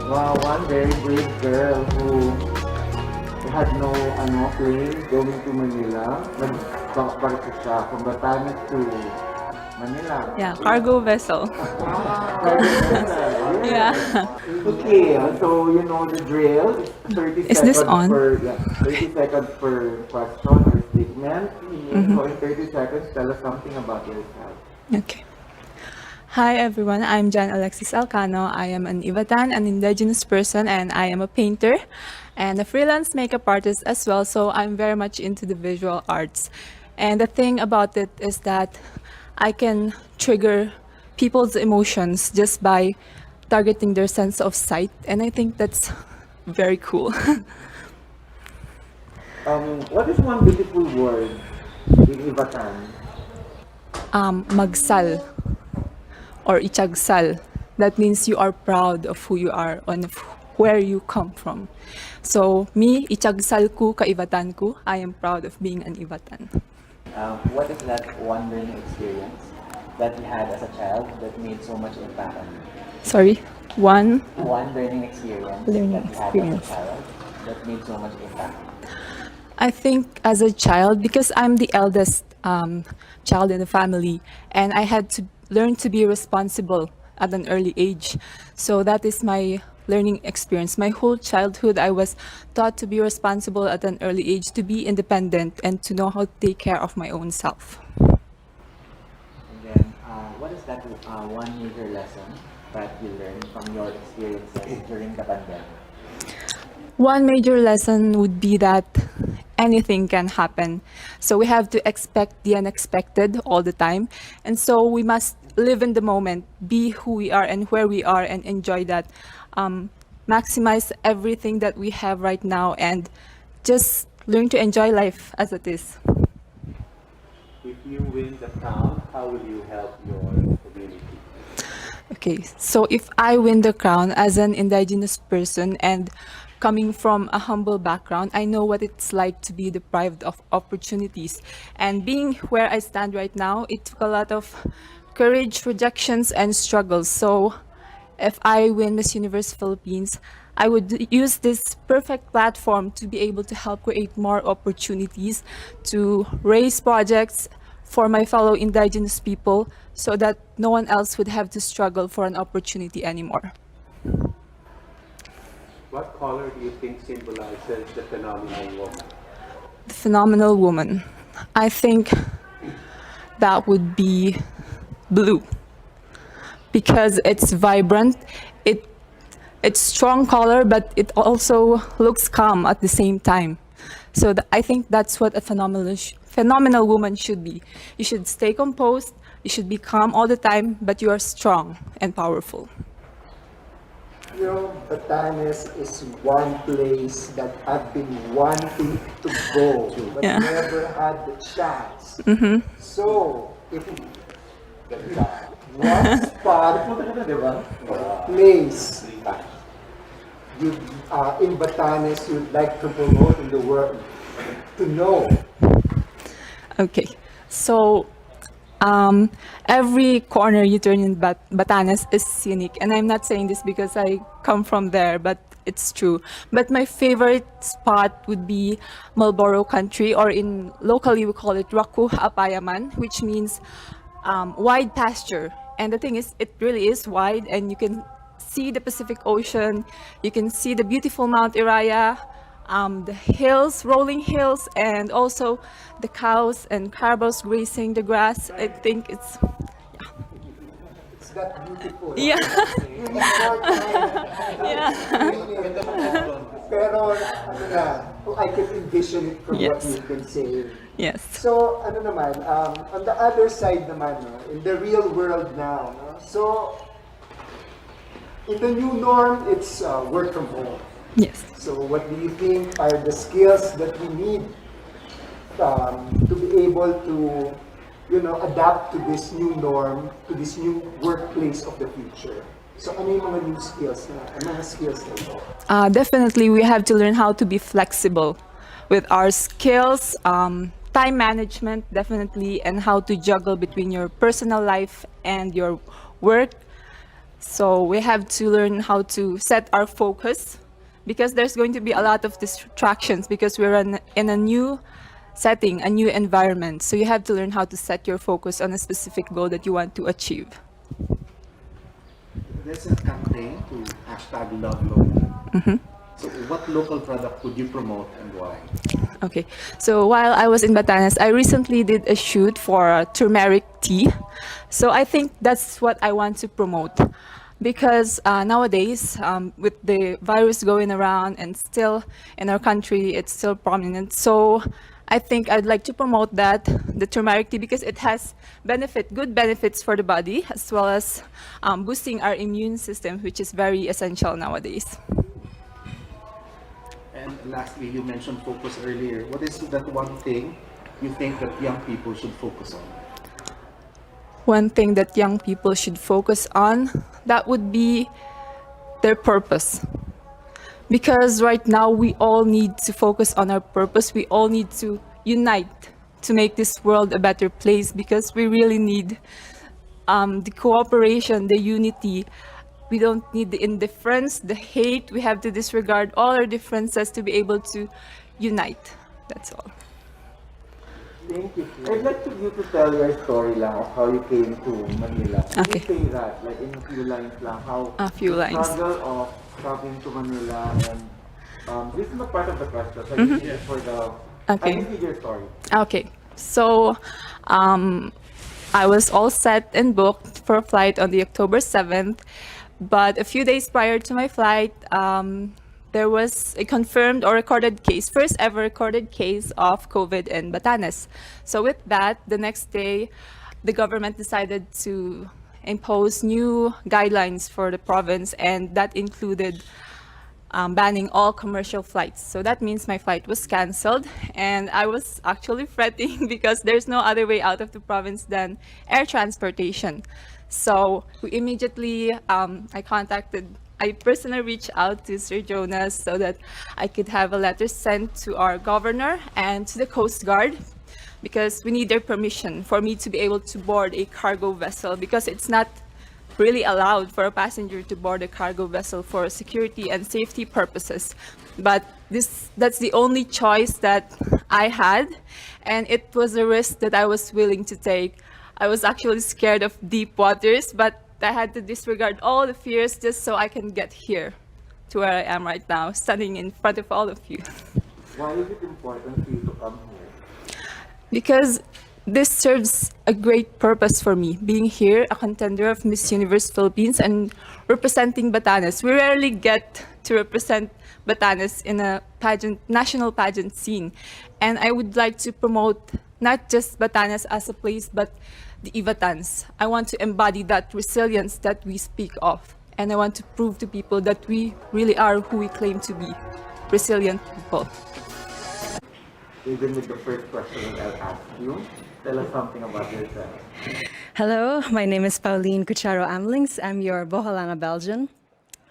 Wow, one very brave girl who had no plane going to Manila. Nagbarko siya from Batanes to Manila. Yeah, cargo vessel. Yeah. Okay, so you know the drill. 30 Is this seconds on? per 30 seconds per question or statement. So in 30 seconds, tell us something about yourself. Okay. Hi everyone, I'm Jan Alexis Alcano. I am an Ivatan, an indigenous person, and I am a painter and a freelance makeup artist as well. So I'm very much into the visual arts. And the thing about it is that I can trigger people's emotions just by targeting their sense of sight. And I think that's very cool. What is one beautiful word in Ivatan? Magsal or ichagsal. That means you are proud of who you are and of where you come from. So me, ichagsal ko ka Ivatan ko. I am proud of being an Ivatan. What is that one learning experience that you had as a child that made so much impact on you? Sorry, one. One learning experience Learning that you experience. had as a child that made so much impact on you. I think as a child, because I'm the eldest child in the family, and I had to learn to be responsible at an early age. So that is my learning experience. My whole childhood, I was taught to be responsible at an early age, to be independent, and to know how to take care of my own self. And then, what is that one major lesson that you learned from your experiences during the pandemic? One major lesson would be that anything can happen. So we have to expect the unexpected all the time. And so we must live in the moment, be who we are and where we are, and enjoy that. Maximize everything that we have right now and just learn to enjoy life as it is. If you win the crown, how will you help your community? Okay, so if I win the crown as an indigenous person and coming from a humble background, I know what it's like to be deprived of opportunities. And being where I stand right now, it took a lot of courage, rejections, and struggles. So if I win Miss Universe Philippines, I would use this perfect platform to be able to help create more opportunities, to raise projects for my fellow indigenous people so that no one else would have to struggle for an opportunity anymore. What color do you think symbolizes the phenomenal woman? The phenomenal woman. I think that would be blue because it's vibrant. It's strong color, but it also looks calm at the same time. So I think that's what a phenomenal woman should be. You should stay composed, you should be calm all the time, but you are strong and powerful. You know, Batanes is one place that I've been wanting to go, but Yeah. never had the chance. So, if one spot, place you in Batanes you'd like to promote in the world, to know? Okay, so every corner you turn in Batanes is scenic, and I'm not saying this because I come from there, but it's true. But my favorite spot would be Marlboro Country, or in locally we call it Raku Apayaman, which means wide pasture. And the thing is, it really is wide, and you can see the Pacific Ocean, you can see the beautiful Mount Iraya, the hills, rolling hills, and also the cows and carabos grazing the grass. I think it's It's that beautiful. yeah. In short time, Yeah. pero ano na, I can envision it from what Yes. you've been saying. Yes. So, ano naman, on the other side naman, no, in the real world now, no, so, in the new norm, it's work from home. Yes. So, what do you think are the skills that we need to be able to, you know, adapt to this new norm, to this new workplace of the future? So, ano yung mga new skills na, ano mga skills na ito? Definitely, we have to learn how to be flexible with our skills, time management, definitely, and how to juggle between your personal life and your work. So we have to learn how to set our focus because there's going to be a lot of distractions because we're in a new setting, a new environment. So you have to learn how to set your focus on a specific goal that you want to achieve. There's a campaign to hashtag love local. So what local product would you promote and why? Okay, so while I was in Batanes, I recently did a shoot for turmeric tea. So I think that's what I want to promote because nowadays, with the virus going around and still in our country, it's still prominent. So I think I'd like to promote that, the turmeric tea, because it has good benefits for the body, as well as boosting our immune system, which is very essential nowadays. And lastly, you mentioned focus earlier. What is that one thing you think that young people should focus on? One thing that young people should focus on, that would be their purpose. Because right now we all need to focus on our purpose. We all need to unite to make this world a better place because we really need the cooperation, the unity. We don't need the indifference, the hate. We have to disregard all our differences to be able to unite. That's all. Thank you. I'd like you to tell your story lang of how you came to Manila. Can Okay. you say that, like in a few lines lang, how A few the lines. struggle of traveling to Manila and this is not part of the question, so I think it's for the, Okay. I can see your story. Okay, so I was all set and booked for a flight on the October 7th, but a few days prior to my flight, there was a confirmed or recorded case, first ever recorded case of COVID in Batanes. So with that, the next day, the government decided to impose new guidelines for the province, and that included banning all commercial flights. So that means my flight was canceled, and I was actually fretting because there's no other way out of the province than air transportation. So we immediately, I personally reached out to Sir Jonas so that I could have a letter sent to our governor and to the Coast Guard because we need their permission for me to be able to board a cargo vessel because it's not really allowed for a passenger to board a cargo vessel for security and safety purposes. But that's the only choice that I had, and it was a risk that I was willing to take. I was actually scared of deep waters, but I had to disregard all the fears just so I can get here to where I am right now, standing in front of all of you. Why is it important for you to come here? Because this serves a great purpose for me, being here, a contender of Miss Universe Philippines and representing Batanes. We rarely get to represent Batanes in a national pageant scene. And I would like to promote not just Batanes as a place, but the Ivatans. I want to embody that resilience that we speak of. And I want to prove to people that we really are who we claim to be, resilient people. Even with the first question that I'll ask you, tell us something about yourself. Hello, my name is Pauline Kucharo Amlings. I'm your Boholana Belgian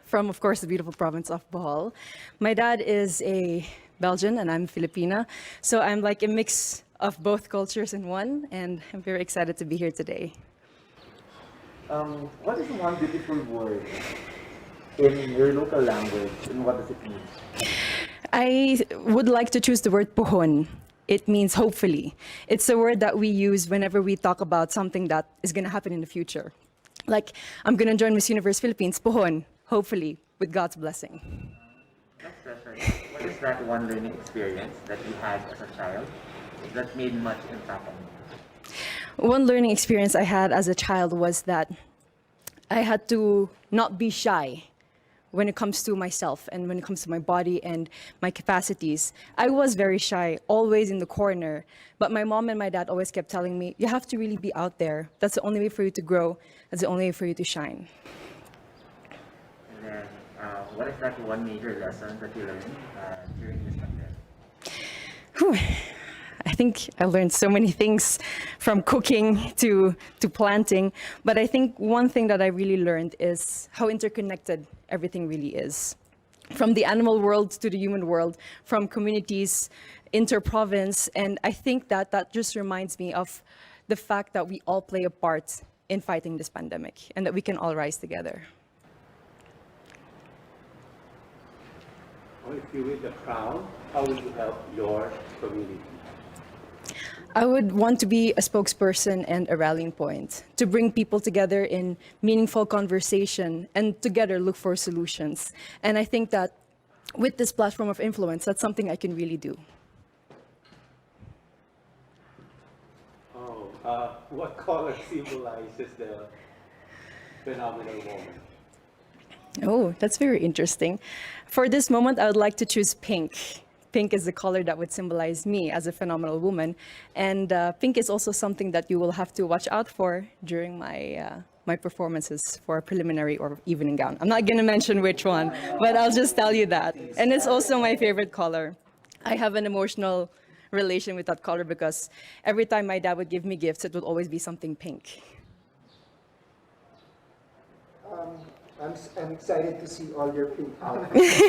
from, of course, the beautiful province of Bohol. My dad is a Belgian and I'm Filipina, so I'm like a mix of both cultures in one, and I'm very excited to be here today. What is one beautiful word in your local language and what does it mean? I would like to choose the word pohon. It means hopefully. It's a word that we use whenever we talk about something that is going to happen in the future. Like, I'm going to join Miss Universe Philippines, pohon, hopefully, with God's blessing. Next question. What is that one learning experience that you had as a child that made much impact on you? One learning experience I had as a child was that I had to not be shy when it comes to myself and when it comes to my body and my capacities. I was very shy, always in the corner, but my mom and my dad always kept telling me, you have to really be out there. That's the only way for you to grow. That's the only way for you to shine. And then, what is that one major lesson that you learned during this pandemic? Whew. I think I learned so many things from cooking to planting, but I think one thing that I really learned is how interconnected everything really is. From the animal world to the human world, from communities, inter-province, and I think that just reminds me of the fact that we all play a part in fighting this pandemic and that we can all rise together. Or if you win the crown, how will you help your community? I would want to be a spokesperson and a rallying point to bring people together in meaningful conversation and together look for solutions. And I think that with this platform of influence, that's something I can really do. What color symbolizes the phenomenal woman? Oh, that's very interesting. For this moment, I would like to choose pink. Pink is the color that would symbolize me as a phenomenal woman. And pink is also something that you will have to watch out for during my performances for preliminary or evening gown. I'm not going to mention which one, but I'll just tell you that. And it's also my favorite color. I have an emotional relation with that color because every time my dad would give me gifts, it would always be something pink. I'm excited to see all your pink outfits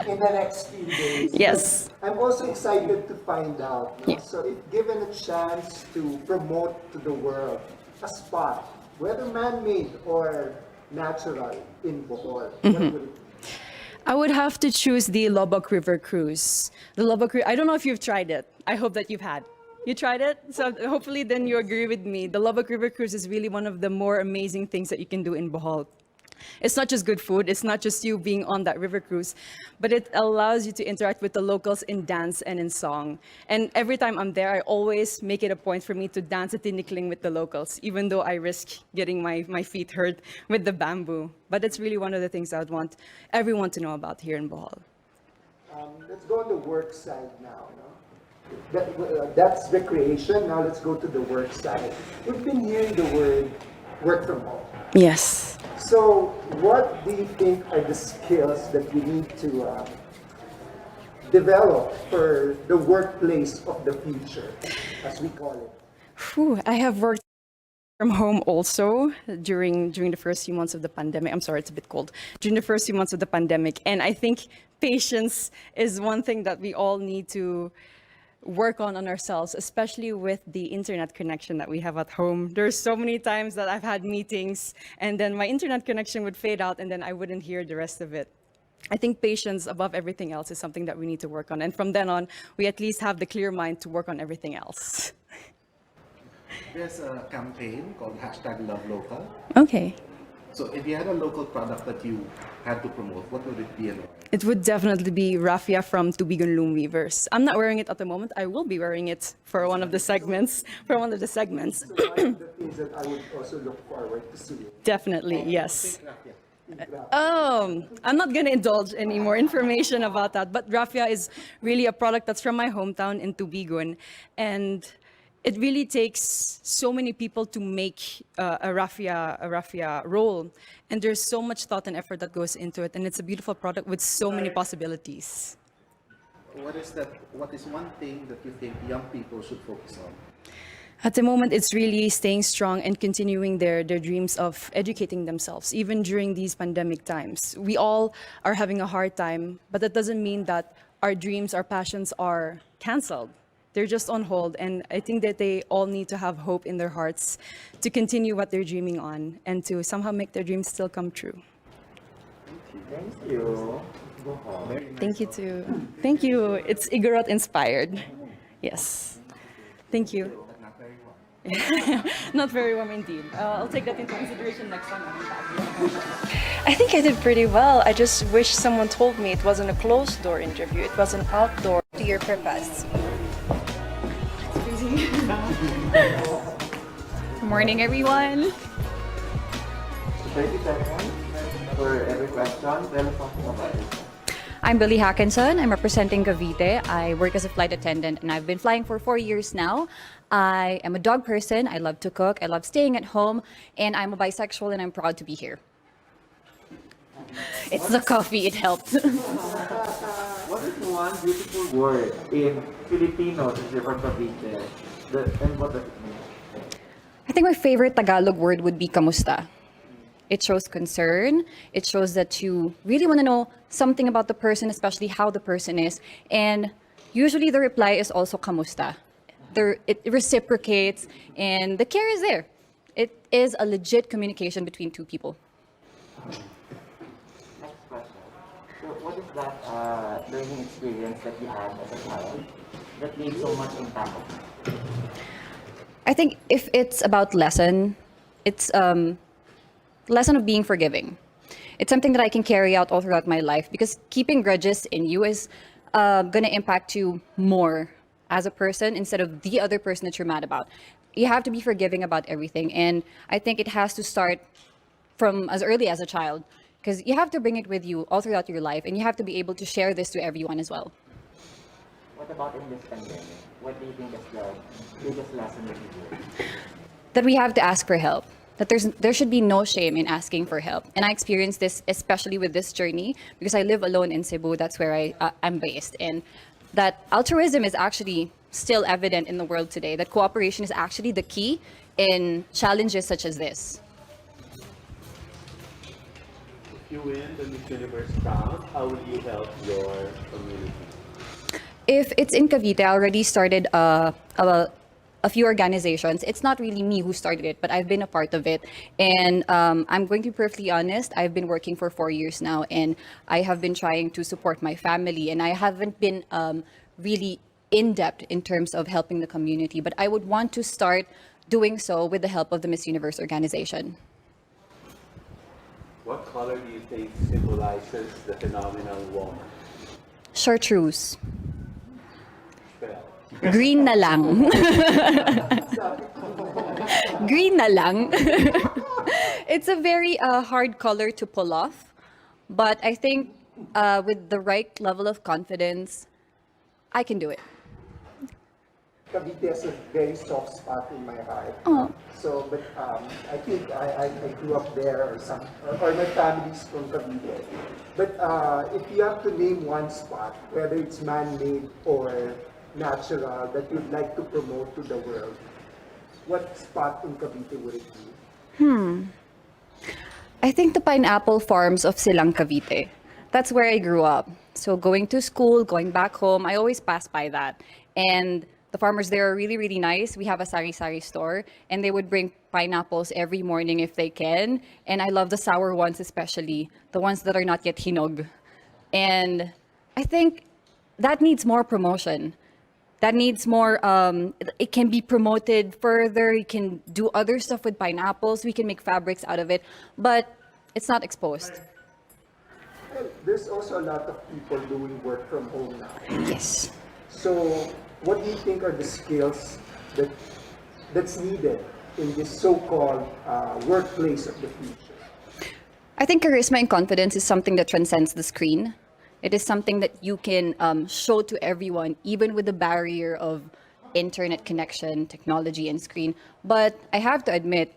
in the next few days. Yes. I'm also excited to find out. Yeah. So if given a chance to promote to the world a spot, whether man-made or natural in Bohol, what would it be? I would have to choose the Lobok River Cruise. The Lobok River, I don't know if you've tried it. I hope that you've had. You tried it? So hopefully then you agree with me. The Lobok River Cruise is really one of the more amazing things that you can do in Bohol. It's not just good food, it's not just you being on that river cruise, but it allows you to interact with the locals in dance and in song. And every time I'm there, I always make it a point for me to dance a tinikling with the locals, even though I risk getting my feet hurt with the bamboo. But it's really one of the things I would want everyone to know about here in Bohol. Let's go on the work side now. No? That's recreation. Now let's go to the work side. We've been hearing the word work from home. Yes. So what do you think are the skills that we need to develop for the workplace of the future, as we call it? Whew, I have worked from home also during the first few months of the pandemic. I'm sorry, it's a bit cold. During the first few months of the pandemic. And I think patience is one thing that we all need to work on ourselves, especially with the internet connection that we have at home. There's so many times that I've had meetings and then my internet connection would fade out and then I wouldn't hear the rest of it. I think patience above everything else is something that we need to work on. And from then on, we at least have the clear mind to work on everything else. There's a campaign called #LoveLocal. Okay. So if you had a local product that you had to promote, what would it be and why? It would definitely be raffia from Tubigon Loom Weavers. I'm not wearing it at the moment. I will be wearing it for one of the segments. So one of the things that I would also look forward to seeing. Definitely, yes. I'm not going to indulge any more information about that, but raffia is really a product that's from my hometown in Tubigon, and it really takes so many people to make a raffia roll, and there's so much thought and effort that goes into it, and it's a beautiful product with so many possibilities. What is one thing that you think young people should focus on? At the moment, it's really staying strong and continuing their dreams of educating themselves, even during these pandemic times. We all are having a hard time, but that doesn't mean that our dreams, our passions are canceled. They're just on hold, and I think that they all need to have hope in their hearts to continue what they're dreaming on and to somehow make their dreams still come true. Thank you. Thank you too. Thank you. It's Igorot inspired. Yes. Thank you. Not very warm indeed. I'll take that into consideration next time I'm in Baguio. I think I did pretty well. I just wish someone told me it wasn't a closed door interview. It was an outdoor to your purpose. Good morning, everyone. 30 seconds for every question. Tell us something about it. I'm Billy Hackinson. I'm representing Cavite. I work as a flight attendant and I've been flying for 4 years now. I am a dog person. I love to cook. I love staying at home. And I'm a bisexual and I'm proud to be here. It's the coffee, it helped. What is one beautiful word in Filipino since you're from Cavite? And what does it mean? I think my favorite Tagalog word would be kamusta. It shows concern. It shows that you really want to know something about the person, especially how the person is. And usually the reply is also kamusta. It reciprocates and the care is there. It is a legit communication between two people. Next question. So what is that learning experience that you had as a child that made so much impact on you? I think if it's about lesson, it's lesson of being forgiving. It's something that I can carry out all throughout my life because keeping grudges in you is gonna impact you more as a person instead of the other person that you're mad about. You have to be forgiving about everything, and I think it has to start from as early as a child because you have to bring it with you all throughout your life, and you have to be able to share this to everyone as well. What about in this pandemic? What do you think is the biggest lesson that you learned? That we have to ask for help. That there should be no shame in asking for help. And I experienced this especially with this journey because I live alone in Cebu. That's where I'm based. And that altruism is actually still evident in the world today. That cooperation is actually the key in challenges such as this. If you win the Miss Universe crown, how will you help your community? If it's in Cavite, I already started a few organizations. It's not really me who started it, but I've been a part of it. And I'm going to be perfectly honest, I've been working for 4 years now, and I have been trying to support my family, and I haven't been really in-depth in terms of helping the community, but I would want to start doing so with the help of the Miss Universe organization. What color do you think symbolizes the phenomenal woman? Chartreuse. Spell. Green na lang. Green na lang. It's a very hard color to pull off, but I think with the right level of confidence, I can do it. Cavite has a very soft spot in my heart. Oh. So, but I think I grew up there, or my family's from Cavite. But if you have to name one spot, whether it's man-made or natural, that you'd like to promote to the world, what spot in Cavite would it be? I think the pineapple farms of Silang Cavite. That's where I grew up. So going to school, going back home, I always pass by that. And the farmers there are really, really nice. We have a sari-sari store, and they would bring pineapples every morning if they can. And I love the sour ones, especially the ones that are not yet hinog. And I think that needs more promotion. That needs more, it can be promoted further. You can do other stuff with pineapples. We can make fabrics out of it, but it's not exposed. Well, there's also a lot of people doing work from home now. Yes. So, what do you think are the skills that's needed in this so-called workplace of the future? I think charisma and confidence is something that transcends the screen. It is something that you can show to everyone, even with the barrier of internet connection, technology, and screen. But I have to admit,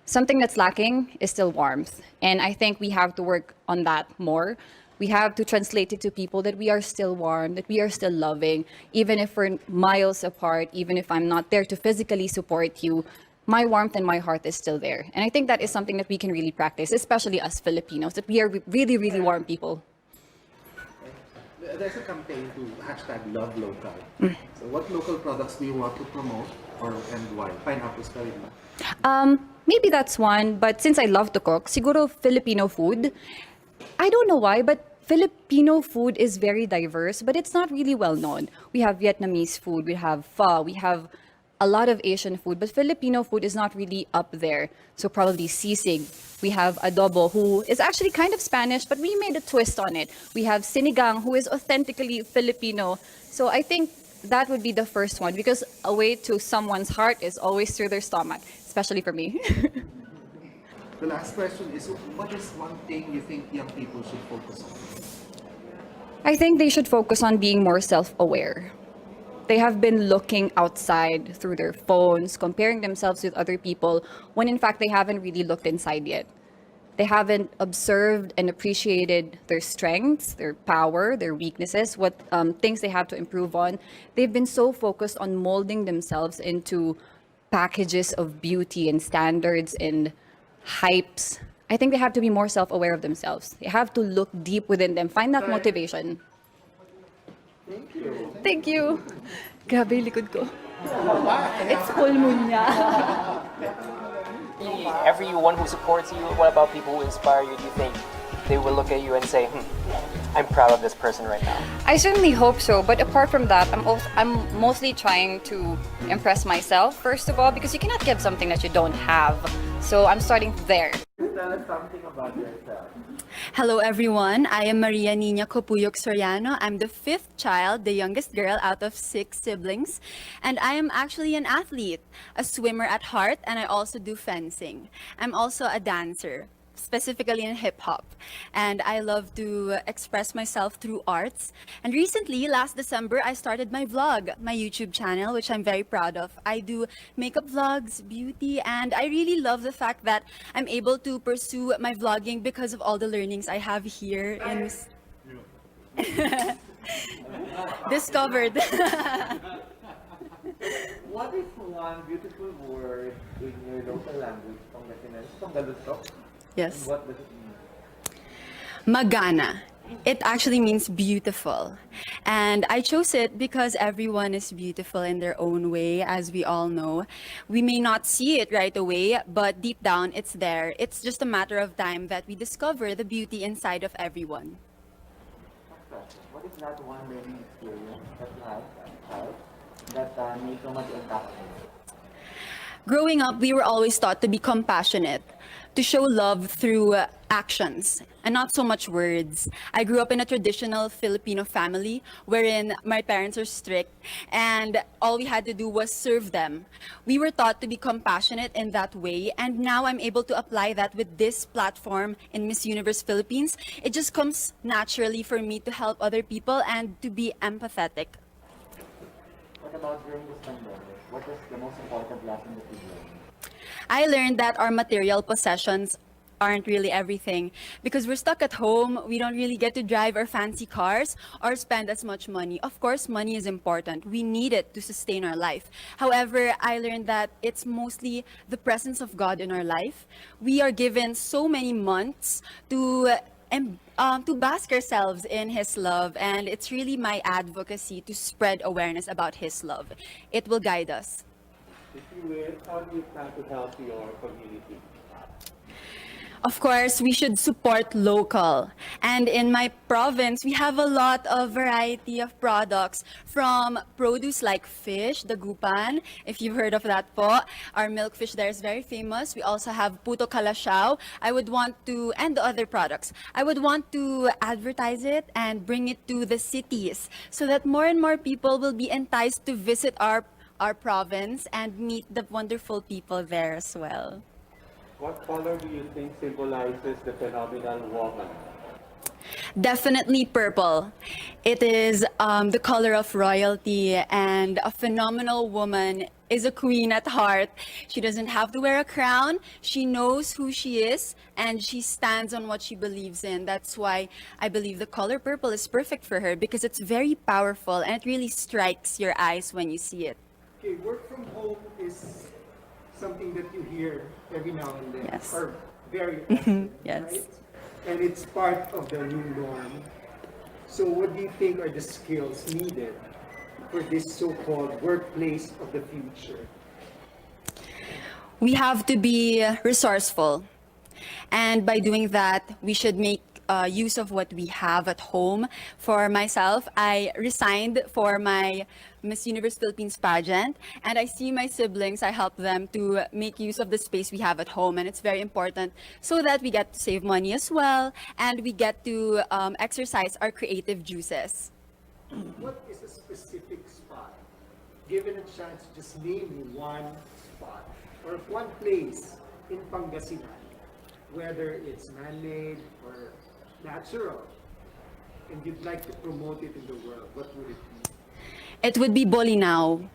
something that's lacking is still warmth. And I think we have to work on that more. We have to translate it to people that we are still warm, that we are still loving, even if we're miles apart, even if I'm not there to physically support you, my warmth and my heart is still there. And I think that is something that we can really practice, especially us Filipinos, that we are really, really warm people. There's a campaign to hashtag love local. So what local products do you want to promote and why? Pineapples ka rin ba? Maybe that's one, but since I love to cook, siguro Filipino food. I don't know why, but Filipino food is very diverse, but it's not really well known. We have Vietnamese food, we have pho, we have a lot of Asian food, but Filipino food is not really up there. So probably sisig. We have adobo, who is actually kind of Spanish, but we made a twist on it. We have sinigang, who is authentically Filipino. So I think that would be the first one, because a way to someone's heart is always through their stomach, especially for me. The last question is, what is one thing you think young people should focus on? I think they should focus on being more self-aware. They have been looking outside through their phones, comparing themselves with other people, when in fact they haven't really looked inside yet. They haven't observed and appreciated their strengths, their power, their weaknesses, what things they have to improve on. They've been so focused on molding themselves into packages of beauty and standards and hypes. I think they have to be more self-aware of themselves. They have to look deep within them, find that motivation. Thank you. Thank you. Grabe yung likod ko. It's pulmonya. Everyone who supports you, what about people who inspire you? Do you think they will look at you and say, I'm proud of this person right now? I certainly hope so, but apart from that, I'm mostly trying to impress myself, first of all, because you cannot give something that you don't have. So I'm starting there. Tell us something about yourself. Hello everyone, I am Maria Nina Copuyok Soriano. I'm the fifth child, the youngest girl out of 6 siblings, and I am actually an athlete, a swimmer at heart, and I also do fencing. I'm also a dancer, specifically in hip hop, and I love to express myself through arts. And recently, last December, I started my vlog, my YouTube channel, which I'm very proud of. I do makeup vlogs, beauty, and I really love the fact that I'm able to pursue my vlogging because of all the learnings I have here in discovered. What is one beautiful word in your local language, Pangasinan? Yes. What does it mean? Magana. It actually means beautiful. And I chose it because everyone is beautiful in their own way, as we all know. We may not see it right away, but deep down it's there. It's just a matter of time that we discover the beauty inside of everyone. What is that one learning experience that you had as a child that made so much impact on you? Growing up, we were always taught to be compassionate, to show love through actions and not so much words. I grew up in a traditional Filipino family wherein my parents are strict and all we had to do was serve them. We were taught to be compassionate in that way, and now I'm able to apply that with this platform in Miss Universe Philippines. It just comes naturally for me to help other people and to be empathetic. What about during this pandemic? What was the most important lesson that you learned? I learned that our material possessions aren't really everything because we're stuck at home. We don't really get to drive our fancy cars or spend as much money. Of course, money is important. We need it to sustain our life. However, I learned that it's mostly the presence of God in our life. We are given so many months to bask ourselves in His love, and it's really my advocacy to spread awareness about His love. It will guide us. If you will, how do you plan to help your community? Of course, we should support local. And in my province, we have a lot of variety of products from produce like fish, the gupan, if you've heard of that po. Our milkfish there is very famous. We also have puto kalashao. And the other products. I would want to advertise it and bring it to the cities so that more and more people will be enticed to visit our province and meet the wonderful people there as well. What color do you think symbolizes the phenomenal woman? Definitely purple. It is the color of royalty, and a phenomenal woman is a queen at heart. She doesn't have to wear a crown. She knows who she is, and she stands on what she believes in. That's why I believe the color purple is perfect for her, because it's very powerful and it really strikes your eyes when you see it. Okay, work from home is something that you hear every now and then, Yes. or very often, Yes. right? And it's part of the new norm. So what do you think are the skills needed for this so-called workplace of the future? We have to be resourceful. And by doing that, we should make use of what we have at home. For myself, I resigned for my Miss Universe Philippines pageant, and I see my siblings, I help them to make use of the space we have at home, and it's very important so that we get to save money as well, and we get to exercise our creative juices. What is a specific spot? Given a chance, just name me one spot or one place in Pangasinan, whether it's man-made or natural, and you'd like to promote it in the world, what would it be? It would be Bolinao.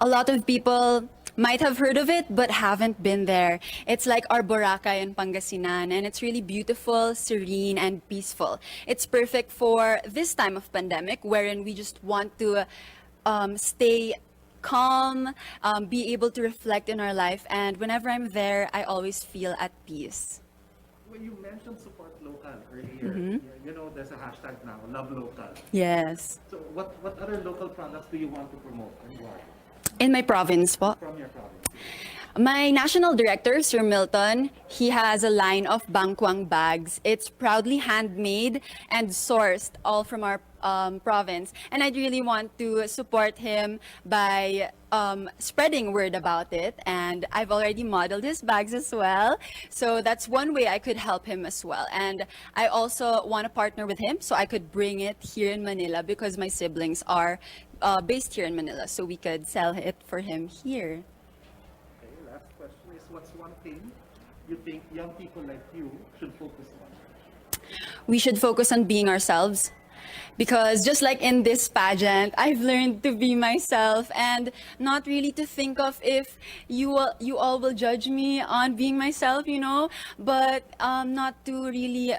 A lot of people might have heard of it but haven't been there. It's like our Boracay in Pangasinan, and it's really beautiful, serene, and peaceful. It's perfect for this time of pandemic wherein we just want to stay calm, be able to reflect in our life, and whenever I'm there, I always feel at peace. When you mentioned support local earlier, you know there's a hashtag now, love local. Yes. So what other local products do you want to promote and why? In my province po. From your province. My national director, Sir Milton, he has a line of bangkwang bags. It's proudly handmade and sourced all from our province. And I'd really want to support him by spreading word about it. And I've already modeled his bags as well. So that's one way I could help him as well. And I also want to partner with him so I could bring it here in Manila because my siblings are based here in Manila. So we could sell it for him here. Okay, last question is, what's one thing you think young people like you should focus on? We should focus on being ourselves. Because just like in this pageant, I've learned to be myself and not really to think of if you all will judge me on being myself, you know, but not to really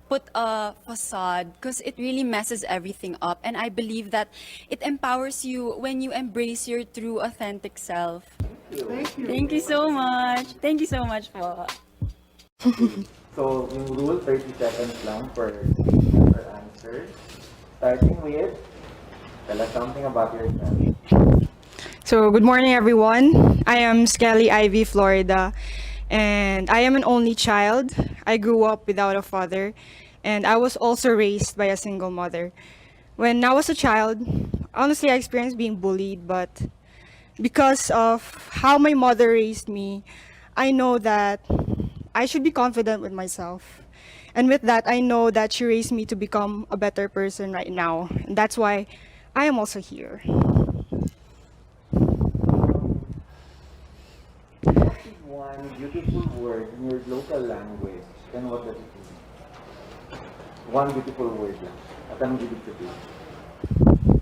put a facade because it really messes everything up. And I believe that it empowers you when you embrace your true, authentic self. Thank you. Thank you so much. Thank you so much po. So, yung rule, 30 seconds lang per answer. Starting with, tell us something about yourself. So, good morning, everyone. I am Skelly Ivy Florida, and I am an only child. I grew up without a father, and I was also raised by a single mother. When I was a child, honestly, I experienced being bullied, but because of how my mother raised me, I know that I should be confident with myself. And with that, I know that she raised me to become a better person right now. And that's why I am also here. What is one beautiful word in your local language and what does it mean? One beautiful word lang. At anong ibig sabihin?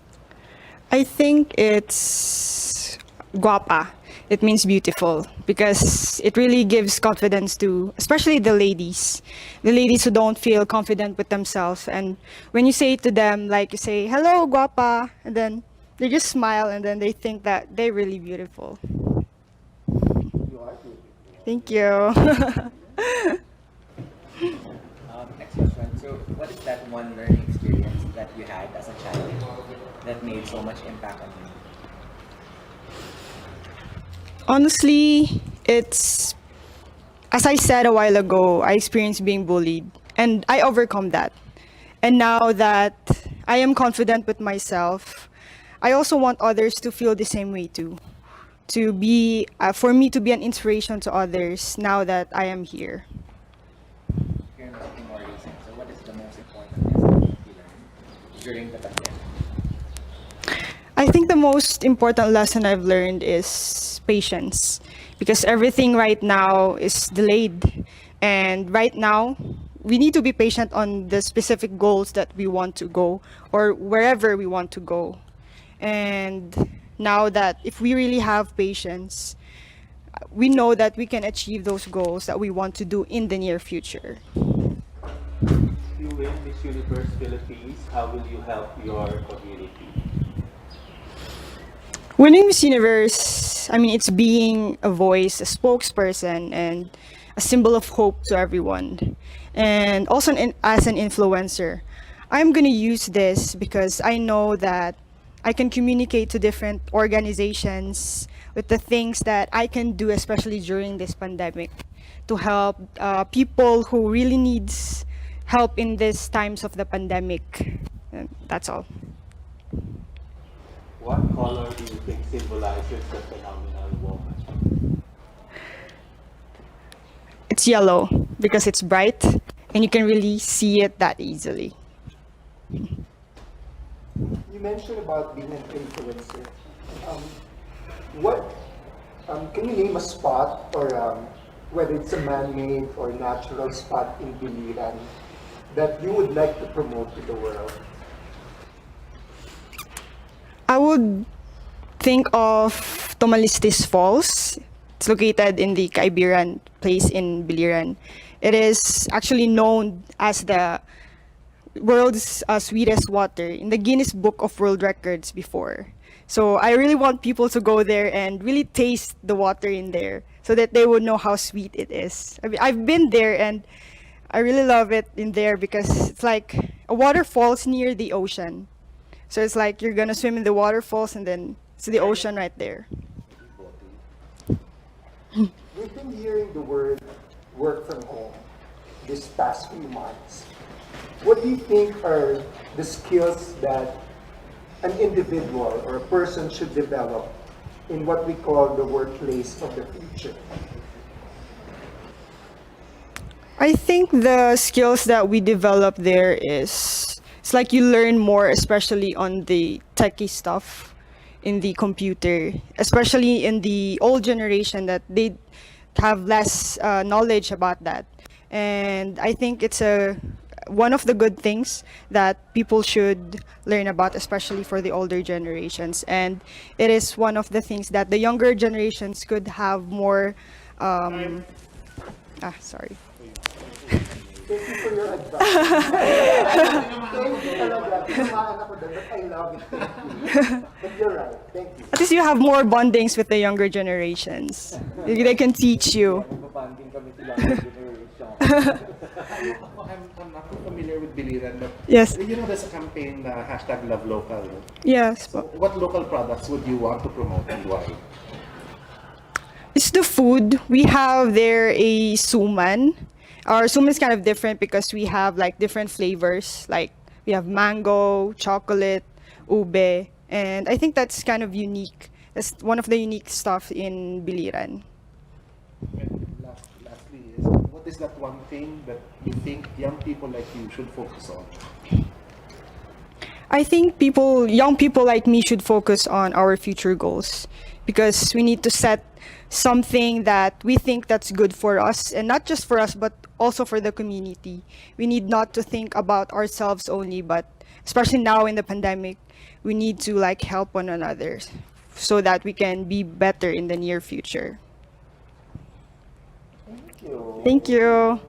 I think it's guapa. It means beautiful because it really gives confidence to, especially the ladies who don't feel confident with themselves. And when you say to them, like you say, hello, guapa, and then they just smile and then they think that they're really beautiful. You are beautiful. Thank you. Next question. So, what is that one learning experience that you had as a child that made so much impact on you? Honestly, it's, as I said a while ago, I experienced being bullied and I overcome that. And now that I am confident with myself, I also want others to feel the same way too. To be, for me to be an inspiration to others now that I am here. You're making more recent. So, what is the most important lesson you learned during the pandemic? I think the most important lesson I've learned is patience because everything right now is delayed. And right now, we need to be patient on the specific goals that we want to go or wherever we want to go. And now that if we really have patience, we know that we can achieve those goals that we want to do in the near future. If you win Miss Universe Philippines, how will you help your community? Winning Miss Universe, I mean, it's being a voice, a spokesperson, and a symbol of hope to everyone. And also as an influencer, I'm gonna use this because I know that I can communicate to different organizations with the things that I can do, especially during this pandemic, to help people who really needs help in these times of the pandemic. And that's all. What color do you think symbolizes the phenomenal woman? It's yellow because it's bright and you can really see it that easily. You mentioned about being an influencer. Can you name a spot or whether it's a man-made or natural spot in Biliran that you would like to promote to the world? I would think of Tomalistis Falls. It's located in the Kaibiran place in Biliran. It is actually known as the world's sweetest water in the Guinness Book of World Records before. So I really want people to go there and really taste the water in there so that they would know how sweet it is. I mean, I've been there and I really love it in there because it's like a waterfalls near the ocean. So it's like you're gonna swim in the waterfalls and then it's the ocean right there. We've been hearing the word work from home this past few months. What do you think are the skills that an individual or a person should develop in what we call the workplace of the future? I think the skills that we develop there is it's like you learn more, especially on the techie stuff in the computer, especially in the old generation that they have less knowledge about that. And I think it's one of the good things that people should learn about, especially for the older generations. And it is one of the things that the younger generations could have more. Sorry. Thank you for your advice. Thank you talaga. Tinamaan ako doon, but I love it. Thank you. But you're right. Thank you. At least you have more bondings with the younger generations. They can teach you. Mababanding kami sila ng generation. I'm not too familiar with Biliran, but Yes. you know there's a campaign, hashtag Love Local. No? Yes. So what local products would you want to promote and why? It's the food. We have there a suman. Our suman is kind of different because we have like different flavors. Like we have mango, chocolate, ube, and I think that's kind of unique. That's one of the unique stuff in Biliran. And lastly, what is that one thing that you think young people like you should focus on? I think young people like me should focus on our future goals because we need to set something that we think that's good for us, and not just for us but also for the community. We need not to think about ourselves only, but especially now in the pandemic, we need to like help one another so that we can be better in the near future. Thank you. Thank you.